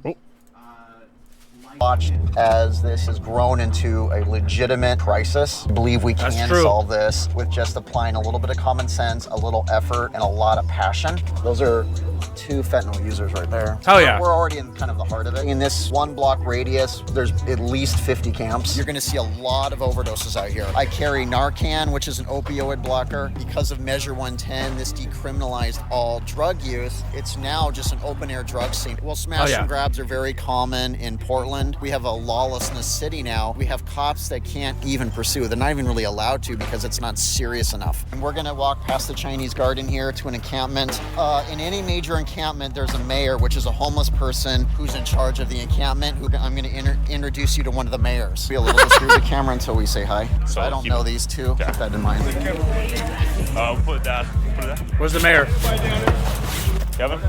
Oh. Watched as this has grown into a legitimate crisis. I believe we can solve this with just applying a little bit of common sense, a little effort, and a lot of passion. Those are 2 fentanyl users right there. Oh yeah. We're already in kind of the heart of it. In this 1 block radius, there's at least 50 camps. You're gonna see a lot of overdoses out here. I carry Narcan, which is an opioid blocker. Because of Measure 110, this decriminalized all drug use. It's now just an open air drug scene. Well, smash and grabs are very common in Portland. We have a lawlessness city now. We have cops that can't even pursue. They're not even really allowed to because it's not serious enough. And we're gonna walk past the Chinese garden here to an encampment. In any major encampment, there's a mayor, which is a homeless person who's in charge of the encampment. I'm gonna introduce you to one of the mayors. Be a little discreet with the camera until we say hi. So I don't know these two. Okay. Keep that in mind. Put it down. Where's the mayor? Kevin?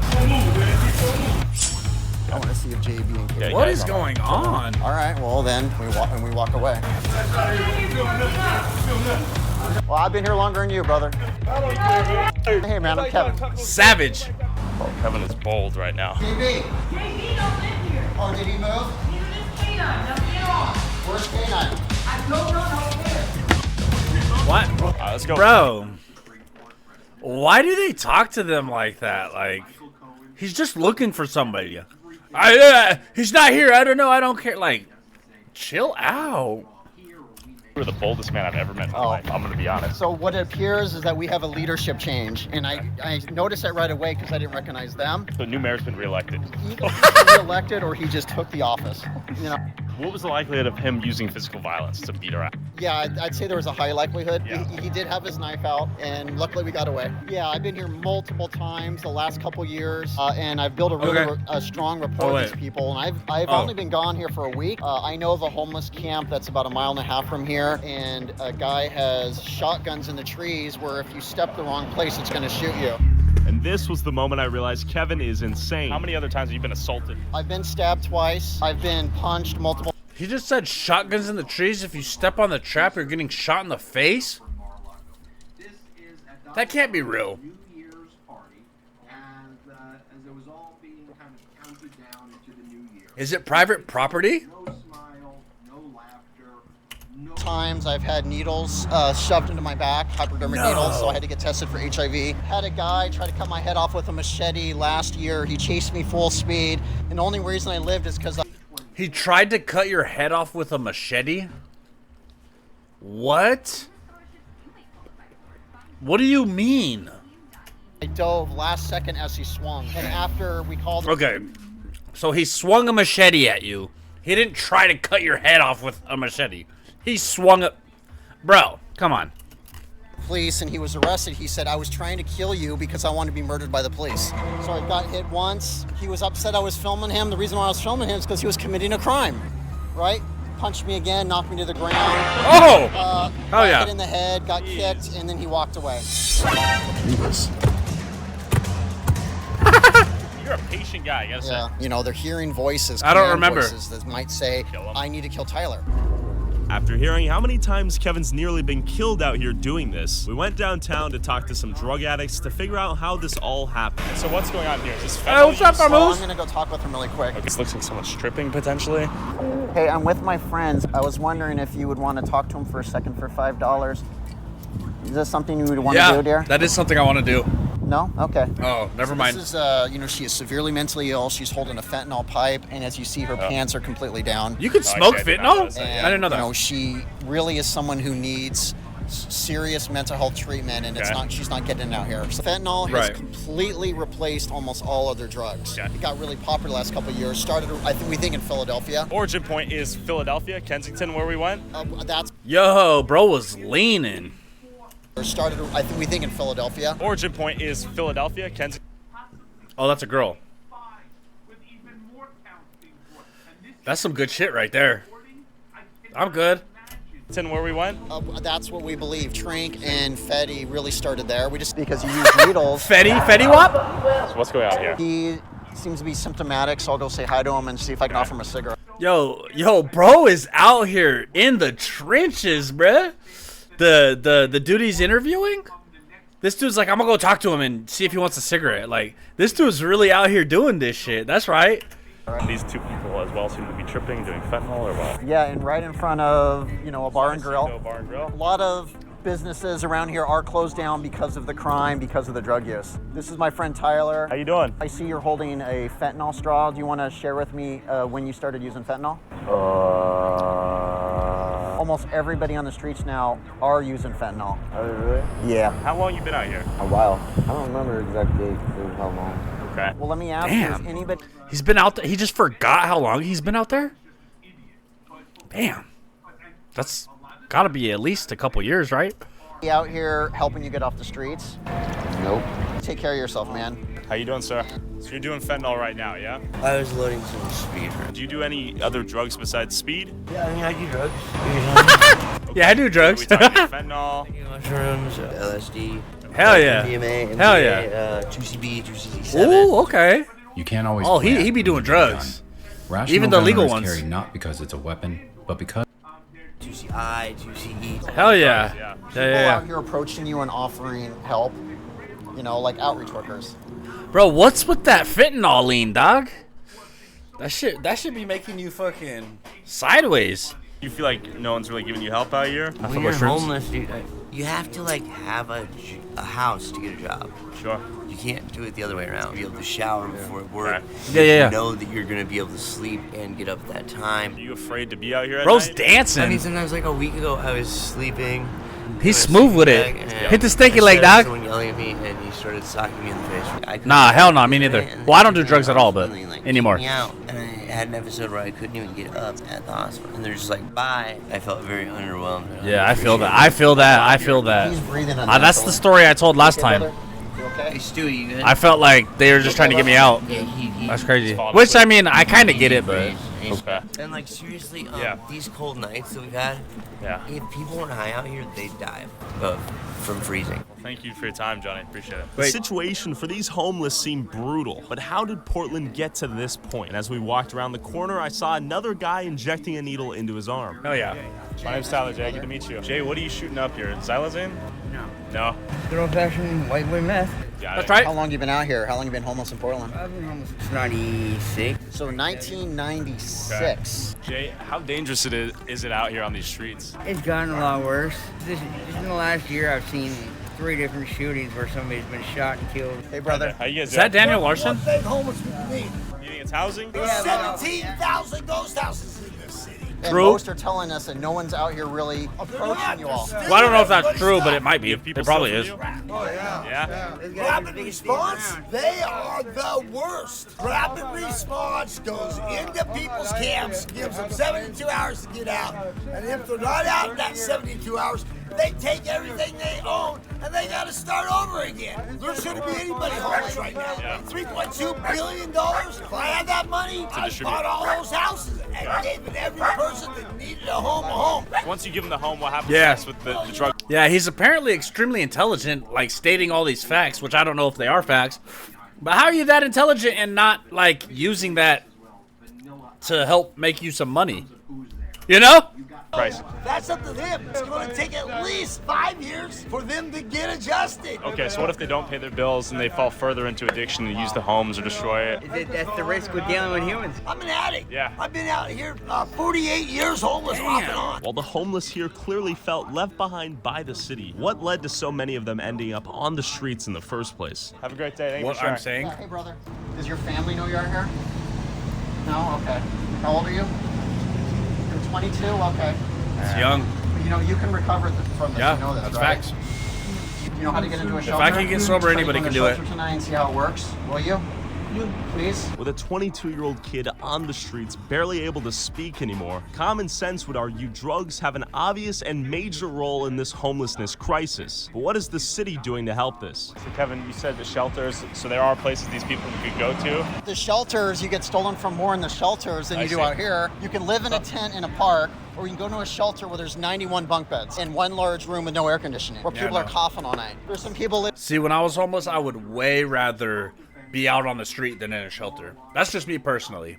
I want to see if JB and Kate. What is going on? All right, well then we walk away. Well, I've been here longer than you, brother. Hey man, I'm Kevin. Savage. Oh, Kevin is bold right now. JB. JB don't live here. Oh, did he move? Neither does K9. Now get on. Where's K9? I don't know. What? All right, let's go. Bro. Why do they talk to them like that? Like, he's just looking for somebody. He's not here. I don't know. I don't care. Like, chill out. You're the boldest man I've ever met in my life. I'm going to be honest. So what it appears is that we have a leadership change, and I noticed that right away because I didn't recognize them. The new mayor's been reelected. Either he was reelected or he just took the office. You know. What was the likelihood of him using physical violence to beat her up? Yeah, I'd say there was a high likelihood. Yeah. He did have his knife out, and luckily we got away. Yeah, I've been here multiple times the last couple years, and I've built a really strong rapport with these people. And I've only been gone here for a week. I know of a homeless camp that's about 1.5 miles from here, and a guy has shotguns in the trees where if you step the wrong place, it's going to shoot you. And this was the moment I realized Kevin is insane. How many other times have you been assaulted? I've been stabbed twice. I've been punched multiple. He just said shotguns in the trees. If you step on the trap, you're getting shot in the face? That can't be real. Is it private property? Times I've had needles shoved into my back, hypodermic needles, so I had to get tested for HIV. Had a guy try to cut my head off with a machete last year. He chased me full speed, and the only reason I lived is because He tried to cut your head off with a machete? What? What do you mean? I dove last second as he swung, and after we called. Okay, so he swung a machete at you. He didn't try to cut your head off with a machete. He swung it. Bro, come on. Police, and he was arrested. He said, I was trying to kill you because I wanted to be murdered by the police. So I got hit once. He was upset I was filming him. The reason why I was filming him is because he was committing a crime, right? Punched me again, knocked me to the ground. Oh! Oh yeah. Hit in the head, got kicked, and then he walked away. You're a patient guy, I gotta say. You know, they're hearing voices. I don't remember. Voices that might say, I need to kill Tyler. After hearing how many times Kevin's nearly been killed out here doing this, we went downtown to talk to some drug addicts to figure out how this all happened. So what's going on here? Is this Hey, what's up, Well, I'm Famoose? gonna go talk with him really quick. This looks like someone stripping, potentially. Hey, I'm with my friends. I was wondering if you would want to talk to him for a second for $5. Is this something you would want to do, dear? That is something I want to do. No? Okay. Oh, never mind. This is, you know, she is severely mentally ill. She's holding a fentanyl pipe, and as you see, her pants are completely down. You could smoke I did not fentanyl? notice that, And, I didn't know that. You know, she really is someone who needs serious mental health treatment, and she's not getting it out here. So fentanyl has completely replaced almost all other drugs. Okay. It got really popular the last couple of years. Started, we think in Philadelphia. Origin point is Philadelphia, Kensington, where we went. That's Yo, bro was leaning. started, we think in Philadelphia. Origin point is Philadelphia, Kensington. Oh, that's a girl. That's some good shit right there. I'm good. Where we went. That's what we believe. Trink and Fetty really started there. We just because you use needles. Fetty Wap? So what's going on here? He seems to be symptomatic, so I'll go say hi to him and see if I can offer him a cigarette. Yo, bro is out here in the trenches, bruh. The dude he's interviewing? This dude's like, I'm gonna go talk to him and see if he wants a cigarette. Like, this dude's really out here doing this shit. That's right. These two people as well seem to be tripping, doing fentanyl or what? Yeah, and right in front of, you know, a bar and grill. Bar and grill. A lot of businesses around here are closed down because of the crime, because of the drug use. This is my friend Tyler. How you doing? I see you're holding a fentanyl straw. Do you want to share with me when you started using fentanyl? Almost everybody on the streets now are using fentanyl. Oh, really? Yeah. How long you been out here? A while. I don't remember exactly how long. Okay. Well, let me ask Damn. you, is anybody... He's been out there. He just forgot how long he's been out there? Damn. That's gotta be at least a couple years, right? out here helping you get off the streets? Nope. Take care of yourself, man. How you doing, sir? So you're doing fentanyl right now, yeah? I was loading some speed. Do you do any other drugs besides speed? Yeah, I mean, I do drugs. Okay. Yeah, I do drugs. We talking fentanyl? Mushrooms, LSD. Hell yeah. MDMA, Hell yeah. 2CB, 2CC7. Ooh, okay. You can't always. Oh, plan he be doing when you're drugs. done. Rational Even the gun legal owners ones. carry not because it's a weapon, but because 2CI, 2CE. Hell yeah. Yeah. People out Yeah. here approaching you and offering help, you know, like outreach workers. Bro, what's with that fentanyl lean, dog? That should be making you fucking sideways. You feel like no one's really giving you help out here? When you're homeless, dude, you have to like have a house to get a job. Sure. You can't do it the other way around. Be able to shower before work. Right. Yeah. You know that you're gonna be able to sleep and get up at that time. Are you afraid to be out here at Bro's night? dancing. I mean, sometimes like a week ago, I was sleeping. He's doing a smooth with it. sleeping bag, and Hit the stinky I leg, started dog. Someone yelling at me, and he started socking me in the face. I couldn't Nah, hell no, sleep, me neither. and Well, I don't do then drugs at all, but finally, like, anymore. took me out, and I had an episode where I couldn't even get up at the hospital, and they're just like, "Bye." I felt very underwhelmed. and Yeah, I feel that. appreciative. I feel that. I feel that. He's breathing That's the story I told last time. You Hey, okay? Stewie, you good? I felt like they were just trying to get me out. Yeah, he That's crazy. falling Which, I asleep. mean, I kind of get it, but... Okay. And like seriously, Yeah. these cold nights that we've had, Yeah. if people weren't high out here, they'd die from freezing. Thank you for your time, Johnny. Appreciate it. The situation for these homeless seemed brutal, but how did Portland get to this point? And as we walked around the corner, I saw another guy injecting a needle into his arm. Oh, yeah. My name's Tyler, Jay. Good to meet you. Jay, what are you shooting up here? Xylazine? No. No? Good old-fashioned white boy meth. Got That's it. right. How long you been out here? How long you been homeless in Portland? I've been almost 96. So 1996. Jay, how dangerous is it out here on these streets? It's gotten a lot worse. Just in the last year, I've seen 3 different shootings where somebody's been shot and killed. Hey, brother. How you guys Is that doing? Daniel Larson? You think it's housing? 17,000 ghost houses in this city. And True. most are telling us that no one's out here really approaching you all. Well, I don't know if that's true, but it might be. You have It people probably steal is. from you? Oh, yeah. Yeah? Rapid response, they are the worst. Rapid response goes into people's camps, gives them 72 hours to get out, and if they're not out in that 72 hours, they take everything they own and they gotta start over again. There shouldn't be anybody homeless right now. Yeah. $3.2 billion. If I had that money, I distribute. bought all those houses and gave it every person that needed a home. Once you give them the home, what happens Yeah. next with the drug? Yeah, he's apparently extremely intelligent, like stating all these facts, which I don't know if they are facts. But how are you that intelligent and not, like, using that to help make you some money? You know? Price. That's up to them. It's going to take at least 5 years for them to get adjusted. Okay, so what if they don't pay their bills and they fall further into addiction and use the homes or destroy it? That's the risk with dealing with humans. I'm an addict. Yeah. I've been out here 48 years homeless off and on. While the homeless here clearly felt left behind by the city, what led to so many of them ending up on the streets in the first place? Have a great day. Thank you What for sharing. I'm saying? Hey, brother. Does your family know you're out here? No? Okay. How old are you? You're 22? Okay. It's young. You know, you can recover from this. Yeah, you know this, that's right? facts. You know how to get into a shelter? I can get sober, Try to anybody go to can a do it. shelter tonight and see how it works. Will you? Please? With a 22-year-old kid on the streets, barely able to speak anymore, common sense would argue drugs have an obvious and major role in this homelessness crisis. But what is the city doing to help this? So Kevin, you said the shelters, so there are places these people could go to? The shelters, you get stolen from more in the shelters than I you do see. out here. You can live in a tent in a park, or you can go to a shelter where there's 91 bunk beds in one large room with no air conditioning, where people are coughing all night. There's some people live. See, when I was homeless, I would way rather be out on the street than in a shelter. That's just me personally.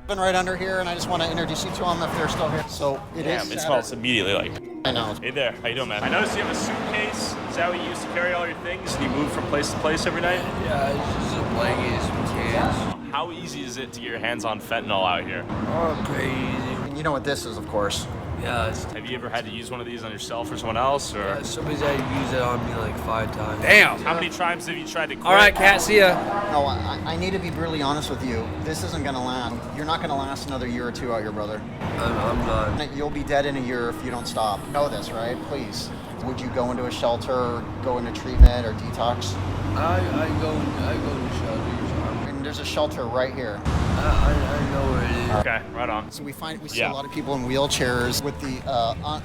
Right under here, and I just want to introduce you to them if they're still here. So it is. Damn, it smells immediately like I know. Hey there, how you doing, man? I noticed you have a suitcase. Is that what you use to carry all your things? And you move from place to place every night? Yeah, it's just a blanket, some cans. How easy is it to get your hands on fentanyl out here? Oh, pretty easy. And you know what this is, of course. Yeah. Have you ever had to use one of these on yourself or someone else? Or Somebody's had to use it on me like 5 times. Damn. How many times have you tried to quit? All right, Kat, see ya. No, I need to be brutally honest with you. This isn't gonna last. You're not gonna last another year or two out here, brother. I'm not. You'll be dead in a year if you don't stop. Know this, right? Please. Would you go into a shelter, or go into treatment, or detox? I go to shelters. And there's a shelter right here. I know where it is. Okay, right on. So we see a lot of people in wheelchairs with the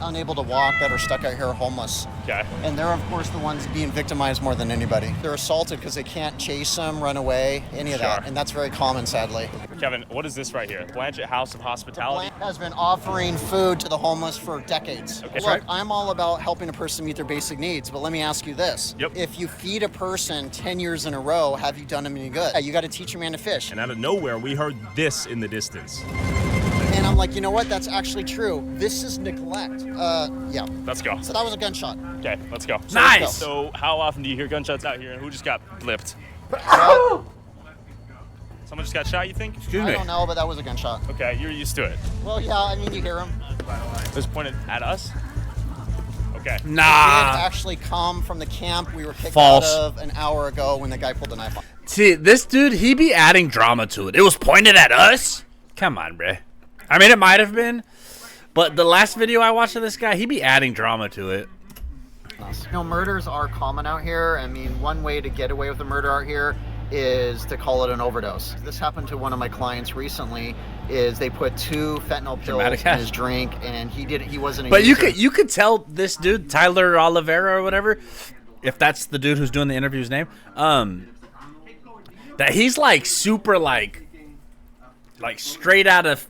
unable to walk that are stuck out here homeless. Okay. And they're, of course, the ones being victimized more than anybody. They're assaulted because they can't chase them, run away, any of that. And that's very common, sadly. Kevin, what is this right here? Blanchett House of Hospitality? Blanchett has been offering food to the homeless for decades. Okay. Look, I'm all about helping a person meet their basic needs, but let me ask you this. Yep. If you feed a person 10 years in a row, have you done them any good? You got to teach a man to fish. And out of nowhere, we heard this in the distance. And I'm like, you know what? That's actually true. This is neglect. Yeah. Let's go. So that was a gunshot. Okay, let's go. Nice. So how often do you hear gunshots out here, and who just got blipped? Someone just got shot, you think? Excuse I me. don't know, but that was a gunshot. Okay, you're used to it. Well, yeah, I mean, you hear them. It was pointed at us? Okay. It Nah. did actually come from the camp we were kicked False. out of an hour ago when the guy pulled the knife on. See, this dude, he be adding drama to it. It was pointed at us? Come on, bruh. I mean, it might have been, but the last video I watched of this guy, he be adding drama to it. You know, murders are common out here. I mean, one way to get away with a murder out here is to call it an overdose. This happened to one of my clients recently. Is they put 2 fentanyl pills Dramatic. in his drink, and he wasn't a But user. you could tell this dude, Tyler Oliveira or whatever, if that's the dude who's doing the interview's name, that he's like super like straight out of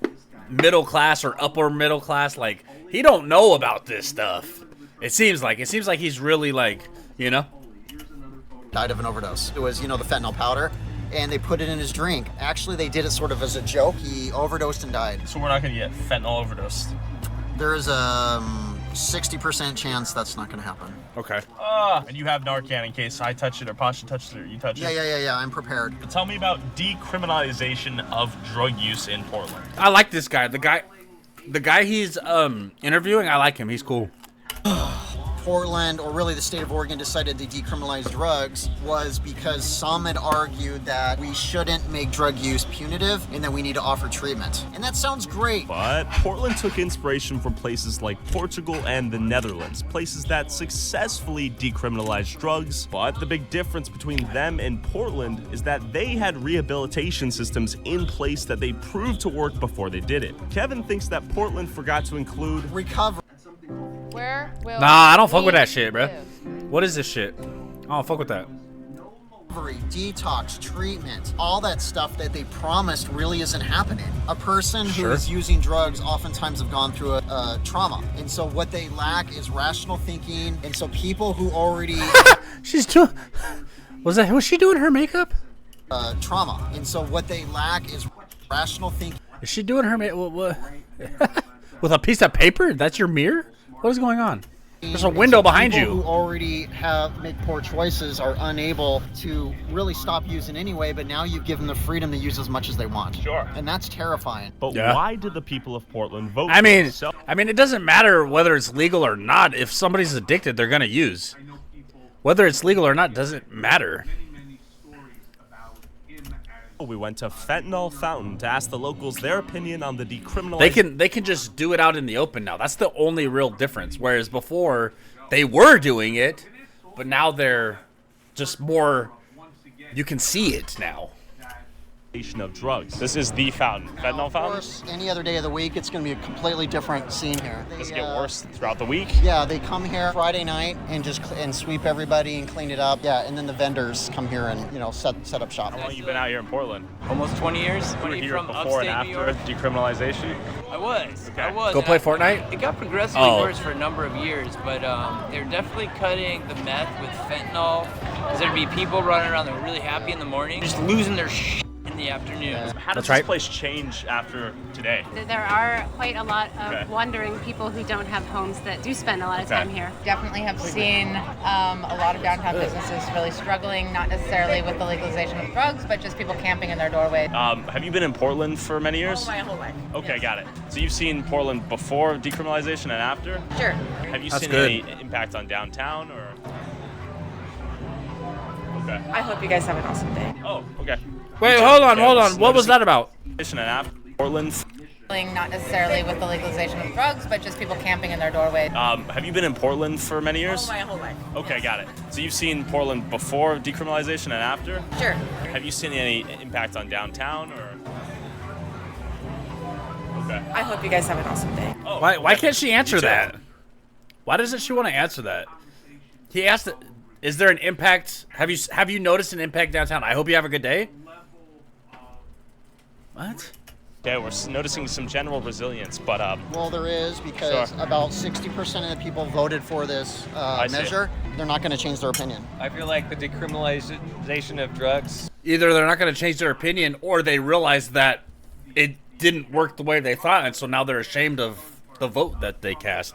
middle class or upper middle class. Like, he don't know about this stuff. It seems like he's really like, you know. Died of an overdose. It was, the fentanyl powder, and they put it in his drink. Actually, they did it sort of as a joke. He overdosed and died. So we're not going to get fentanyl overdosed. There is a 60% chance that's not going to happen. Okay. And you have Narcan in case I touch it or Pasha touches it or you touch it? Yeah, I'm prepared. But tell me about decriminalization of drug use in Portland. I like this guy. The guy he's interviewing, I like him. He's cool. Portland, or really the state of Oregon, decided to decriminalize drugs was because some had argued that we shouldn't make drug use punitive and that we need to offer treatment. And that sounds great. But Portland took inspiration from places like Portugal and the Netherlands, places that successfully decriminalized drugs. But the big difference between them and Portland is that they had rehabilitation systems in place that they proved to work before they did it. Kevin thinks that Portland forgot to include recovery. Where will Nah, I don't fuck with that shit, bro. live? What is this shit? I don't fuck with that. Detox, treatment, all that stuff that they promised really isn't happening. A person who Sure. is using drugs oftentimes have gone through a trauma. And so what they lack is rational thinking. And so people who already... She's doing... Was she doing her makeup? trauma. And so what they lack is rational thinking. Is she doing her makeup? What? With a piece of paper? That's your mirror? What is going on? There's a window behind People you. who already make poor choices are unable to really stop using anyway, but now you've given them the freedom to use as much as they want. Sure. And that's terrifying. But Yeah. why did the people of Portland vote I mean, for this? it doesn't matter whether it's legal or not. If somebody's addicted, they're gonna use. Whether it's legal or not doesn't matter. We went to Fentanyl Fountain to ask the locals their opinion on the decriminalization. They can just do it out in the open now. That's the only real difference. Whereas before, they were doing it, but now they're just more. You can see it now. Of drugs. This is the fountain. Fentanyl Of fountain? course, any other day of the week, it's going to be a completely different scene here. Does it get worse throughout the week? Yeah, they come here Friday night and just sweep everybody and clean it up. Yeah, and then the vendors come here and set up shop. How long have you been out here in Portland? Almost 20 years. You were 20 here from before and upstate New after York. decriminalization? I was. Okay. I was. Go And play I- Fortnite? It got progressively Oh. worse for a number of years, but they're definitely cutting the meth with fentanyl. Because there'd be people running around that were really happy in the morning, just losing their shit in in the afternoon. How does That's this right. place change after today? There are quite a lot of Okay. wandering people who don't have homes that do spend a lot of time here. Definitely have seen a lot of downtown businesses really struggling, not necessarily with the legalization of drugs, but just people camping in their doorway. Have you been in Portland for many years? My whole life. Okay, got it. So you've seen Portland before decriminalization and after? Sure. Have you That's seen good. any impact on downtown or? Okay. I hope you guys have an awesome day. Oh, okay. Wait, hold on. What was that about? And after Portland. Not necessarily with the legalization of drugs, but just people camping in their doorway. Have you been in Portland for many years? My whole life. Okay, got it. So you've seen Portland before decriminalization and after? Sure. Have you seen any impact on downtown or? Okay. I hope you guys have an awesome day. Oh, Why can't she answer You too. that? Why doesn't she want to answer that? He asked, "Is there an impact? Have you noticed an impact downtown? I hope you have a good day." What? Yeah, we're noticing some general resilience, but Well, there is because Sure. about 60% of the people voted for this I see. measure. They're not going to change their opinion. I feel like the decriminalization of drugs. Either they're not going to change their opinion, or they realize that it didn't work the way they thought, and so now they're ashamed of the vote that they cast.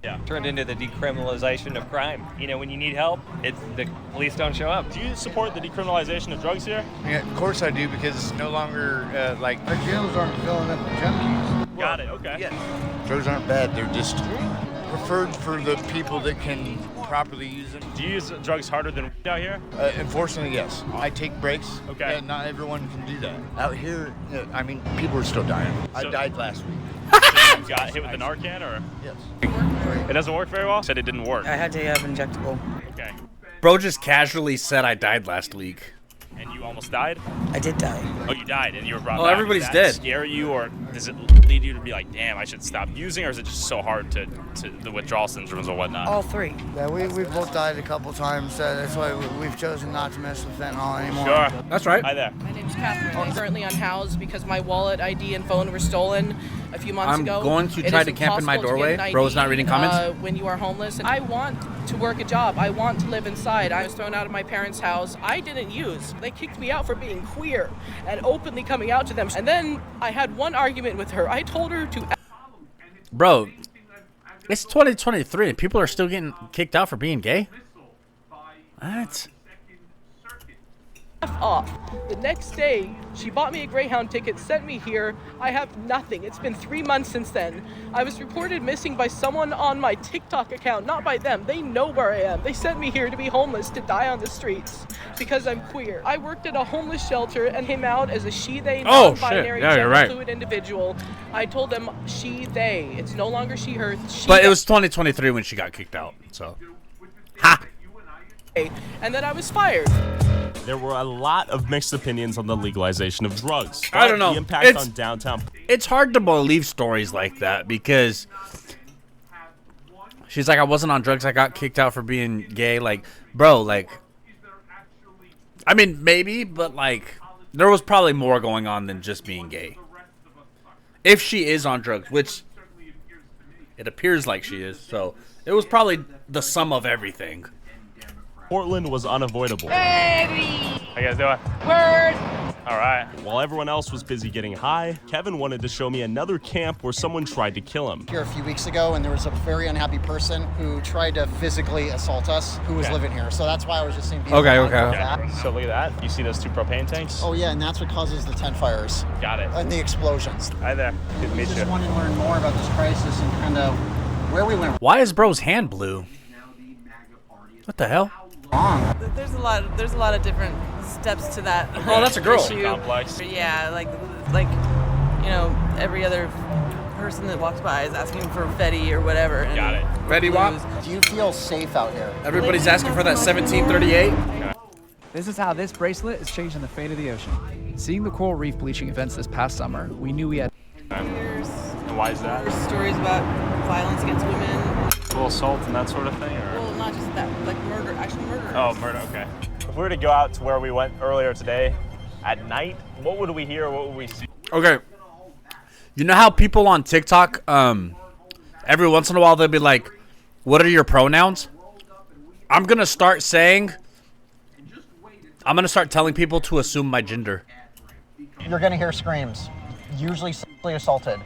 Yeah. Turned into the decriminalization of crime. You know, when you need help, it's the police don't show up. Do you support the decriminalization of drugs here? Yeah, of course I do, because it's no longer like Our jails aren't filling up with junkies. Got it. Okay. drugs aren't bad. They're just preferred for the people that can properly use them. Do you use drugs harder than weed out here? Unfortunately, yes. I take breaks. Okay. Yeah, not everyone can do that. Out here, I mean, people are still dying. I died last week. You got hit with the Narcan or? Yes. It doesn't work very well? Said it didn't work. I had to have injectable. Okay. Bro just casually said, "I died last week." And you almost died? I did die. Oh, you died and you were brought Oh, back. everybody's Does that dead. scare you, or does it lead you to be like, damn, I should stop using, or is it just so hard to the withdrawal syndromes or whatnot? All three. Yeah, we both died a couple times. That's why we've chosen not to mess with fentanyl anymore. Sure. That's right. Hi there. My name's Catherine. I'm currently unhoused because my wallet, ID, and phone were stolen a few months I'm ago. going to It try is to camp in my impossible to get doorway. an Bro's not ID, reading comments. when you are homeless. And I want to work a job. I want to live inside. I was thrown out of my parents' house. I didn't use. They kicked me out for being queer and openly coming out to them. And then I had one argument with her. I told her to Bro, it's 2023 and people are still getting kicked out for being gay? What? F off. The next day, she bought me a Greyhound ticket, sent me here. I have nothing. It's been 3 months since then. I was reported missing by someone on my TikTok account, not by them. They know where I am. They sent me here to be homeless, to die on the streets because I'm queer. I worked at a homeless shelter and came out as a she, they, Oh, non-binary, shit. Yeah, you're gender right. fluid individual. I told them she, they. It's no longer she, her. She, But it they. was 2023 when she got kicked out, so. Ha! And then I was fired. There were a lot of mixed opinions on the legalization of drugs. I don't know. The impact It's- on downtown. It's hard to believe stories like that because she's like, I wasn't on drugs, I got kicked out for being gay. Like, bro, like, I mean, maybe, but like, there was probably more going on than just being gay. If she is on drugs, which it appears like she is, so it was probably the sum of everything. Portland was unavoidable. Baby! How you guys doing? Word! All right. While everyone else was busy getting high, Kevin wanted to show me another camp where someone tried to kill him. Here a few weeks ago, and there was a very unhappy person who tried to physically assault us who was Okay. living here. So that's why I was just saying. Okay. So look at that. You see those two propane tanks? Oh yeah, and that's what causes the tent fires Got it. and the explosions. Hi there. Good to meet you. Just wanted to learn more about this crisis and kind of where we went Why is bro's hand blue? What the hell? wrong. There's a lot of different steps to that. Oh, that's a girl. issue. Complex. Yeah, like every other person that walks by is asking for Fetty or whatever. And Got it. Fetty Wap? blues. Do you feel safe out here? Everybody's asking for that 1738. This is how this bracelet is changing the fate of the ocean. Seeing the coral reef bleaching events this past summer, we knew we had. And why is that? There's stories about violence against women. Sexual assault and that sort of thing, or? Well, not just that, like murder, actual murder. Oh, murder. Okay. If we were to go out to where we went earlier today, at night, what would we hear? What would we see? Okay. You know how people on TikTok, every once in a while they'll be like, "What are your pronouns?" I'm gonna start saying, I'm gonna start telling people to assume my gender. You're gonna hear screams, usually sexually assaulted.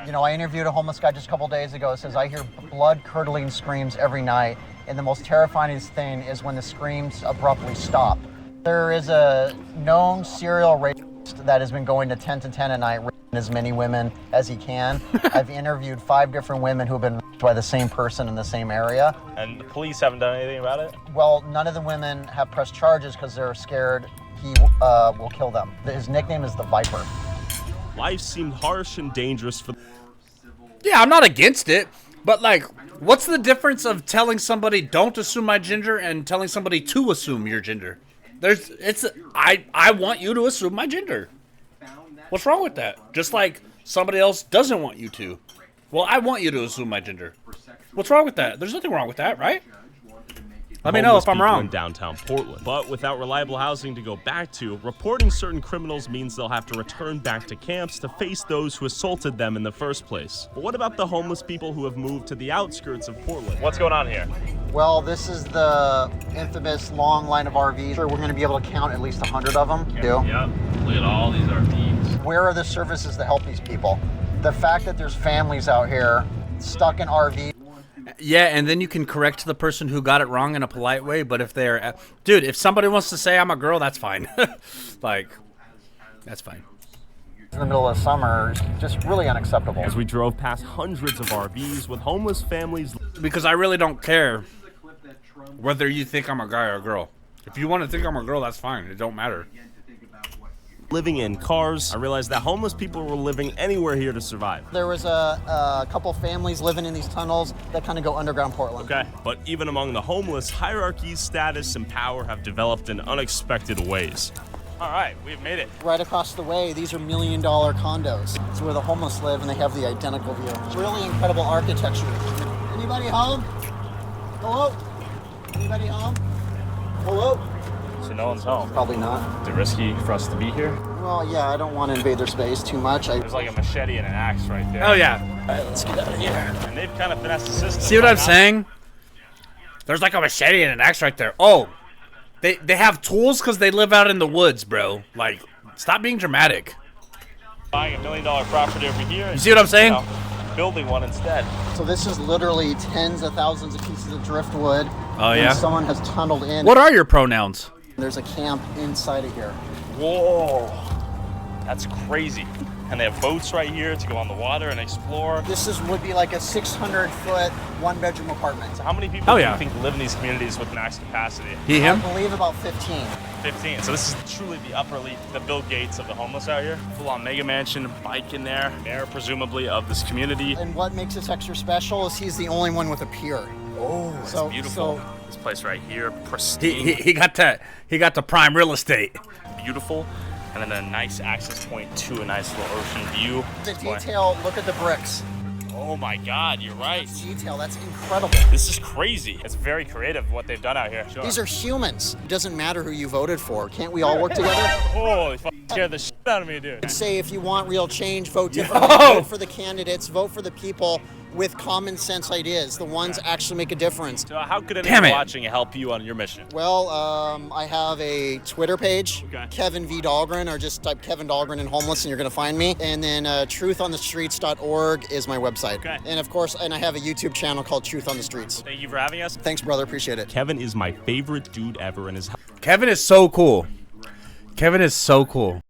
You know, I interviewed a homeless guy just a couple days ago. It says, I hear blood-curdling screams every night, and the most terrifying thing is when the screams abruptly stop. There is a known serial rapist that has been going to 10 to 10 a night, raping as many women as he can. I've interviewed 5 different women who have been raped by the same person in the same area. And the police haven't done anything about it? Well, none of the women have pressed charges because they're scared he will kill them. His nickname is the Viper. Life seemed harsh and dangerous for... Yeah, I'm not against it, but like, what's the difference of telling somebody don't assume my gender and telling somebody to assume your gender? I want you to assume my gender. What's wrong with that? Just like somebody else doesn't want you to. Well, I want you to assume my gender. What's wrong with that? There's nothing wrong with that, right? Let me know if I'm people wrong. in downtown Portland. But without reliable housing to go back to, reporting certain criminals means they'll have to return back to camps to face those who assaulted them in the first place. But what about the homeless people who have moved to the outskirts of Portland? What's going on here? Well, this is the infamous long line of RVs. We're going to be able to count at least 100 of them. Yep. Look at all these RVs. Where are the services to help these people? The fact that there's families out here stuck in RVs. Yeah, and then you can correct the person who got it wrong in a polite way, but if they're... Dude, if somebody wants to say I'm a girl, that's fine. Like, that's fine. In the middle of summer, it's just really unacceptable. As we drove past hundreds of RVs with homeless families... Because I really don't care whether you think I'm a guy or a girl. If you want to think I'm a girl, that's fine. It don't matter. Living in cars, I realized that homeless people were living anywhere here to survive. There was a couple families living in these tunnels that kind of go underground Portland. Okay, but even among the homeless, hierarchies, status, and power have developed in unexpected ways. All right, we've made it. Right across the way, these are $1 million condos. It's where the homeless live, and they have the identical view. Really incredible architecture. Anybody home? Hello? Anybody home? Hello? So no one's home. Probably not. Is it risky for us to be here? Well, yeah, I don't want to invade their space too much. There's like a machete and an axe right there. Oh, yeah. All right, let's get out of here. And they've kind of finessed the system. See what I'm saying? There's like a machete and an axe right there. Oh, they have tools because they live out in the woods, bro. Like, stop being dramatic. Buying $1 million property over here. You see what I'm saying? Building one instead. So this is literally tens of thousands of pieces of driftwood. Oh, yeah? Someone has tunneled in. What are your pronouns? There's a camp inside of here. Whoa, that's crazy. And they have boats right here to go on the water and explore. This would be like a 600-foot, one-bedroom apartment. So how many people do you think live in these communities with max capacity? I believe about 15. 15. So this is truly the upper elite, the Bill Gates of the homeless out here. Full-on mega mansion, bike in there, mayor presumably of this community. And what makes this extra special is he's the only one with a pier. Oh, that's beautiful. This place right here, pristine. He got the prime real estate. Beautiful. And then a nice access point to a nice little ocean view. The detail, look at the bricks. Oh my God, you're right. Detail, that's incredible. This is crazy. It's very creative what they've done out here. Sure. These are humans. It doesn't matter who you voted for. Can't we all work together? Holy fuck, scared the shit out of me, dude. I'd say if you want real change, vote differently. Vote for the candidates, vote for the people with common sense ideas, the ones that actually make a difference. So how could anyone watching help you on your mission? Well, I have a Twitter page, Kevin V. Dahlgren, or just type Kevin Dahlgren in homeless and you're gonna find me. And then truthonthestreets.org is my website. Okay. And of course, I have a YouTube channel called Truth on the Streets. Thank you for having us. Thanks, brother, appreciate it. Kevin is my favorite dude ever in his house. Kevin is so cool. Kevin is so cool.